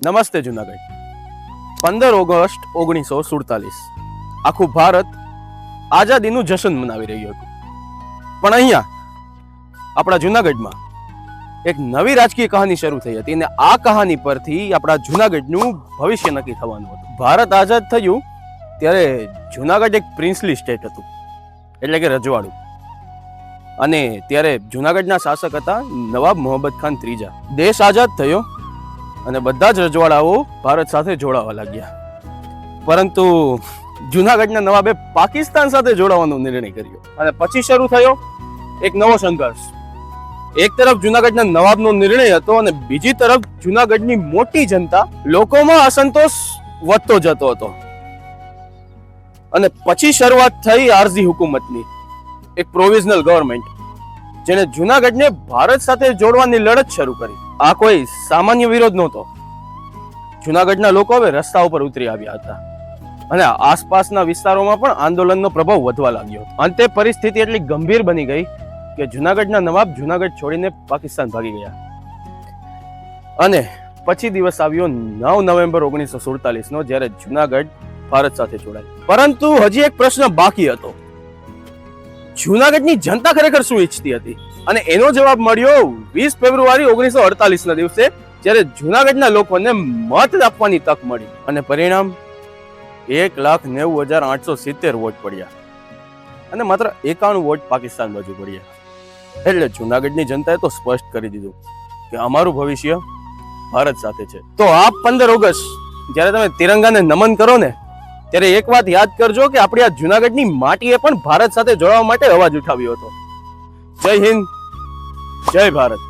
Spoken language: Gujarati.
નમસ્તે જુનાગઢ. 15 ઓગસ્ટ 1947 આખું ભારત આઝાદીનું જશ્ન મનાવી રહ્યું હતું. પણ અહીંયા આપણા જુનાગઢમાં એક નવી રાજકીય કહાની શરૂ થઈ હતી અને આ કહાની પરથી આપણા જુનાગઢનું ભવિષ્ય નક્કી થવાનું હતું. ભારત આઝાદ થયું ત્યારે જુનાગઢ એક પ્રિન્સલી સ્ટેટ હતું, એટલે કે રજવાડું. અને ત્યારે જુનાગઢના શાસક હતા નવાબ મોહમ્મદ ખાન ત્રીજા. દેશ આઝાદ થયો અને બધા જ રજવાડાઓ ભારત સાથે જોડાવા લાગ્યા. પરંતુ જુનાગઢના નવાબે પાકિસ્તાન સાથે જોડાવાનો નિર્ણય કર્યો અને પછી શરૂ થયો એક નવો સંઘર્ષ. એક તરફ જુનાગઢના નવાબનો નિર્ણય હતો અને બીજી તરફ જુનાગઢની મોટી જનતા, લોકોમાં અસંતોષ વધતો જતો હતો. અને પછી શરૂઆત થઈ આરઝી હુકુમતની, એક પ્રોવિઝનલ ગવર્મેન્ટ, જેને જુનાગઢને ભારત સાથે જોડવાની લડત શરૂ કરી. આ કોઈ સામાન્ય વિરોધ નહોતો. જુનાગઢના લોકો હવે રસ્તા ઉપર ઉતરી આવ્યા હતા અને આસપાસના વિસ્તારોમાં પણ આંદોલનનો પ્રભાવ વધવા લાગ્યો. અંતે પરિસ્થિતિ એટલી ગંભીર બની ગઈ કે જુનાગઢના નવાબ જુનાગઢ છોડીને પાકિસ્તાન ભાગી ગયા. અને પછી દિવસ આવ્યો 9 નવેમ્બર 1947 નો, જ્યારે જુનાગઢ ભારત સાથે જોડાયું. પરંતુ હજી એક પ્રશ્ન બાકી હતો. જુનાગઢની જનતા ખરેખર શું ઈચ્છતી હતી? અને એનો જવાબ મળ્યો 20 ફેબ્રુઆરી 1948 ના દિવસે, જ્યારે જુનાગઢના લોકોને મત આપવાની તક મળી. અને પરિણામ 1,90,870 વોટ પડ્યા અને માત્ર 91 વોટ પાકિસ્તાન બાજુ પડ્યા. એટલે જુનાગઢની જનતાએ તો સ્પષ્ટ કરી દીધું કે અમારું ભવિષ્ય ભારત સાથે છે. તો આ 15 ઓગસ્ટ જ્યારે તમે તિરંગાને નમન કરો ને, ત્યારે એક વાત યાદ કરજો કે આપણી આ જુનાગઢની માટીએ પણ ભારત સાથે જોડાવા માટે અવાજ ઉઠાવ્યો હતો. જય હિન્દ, જય ભારત.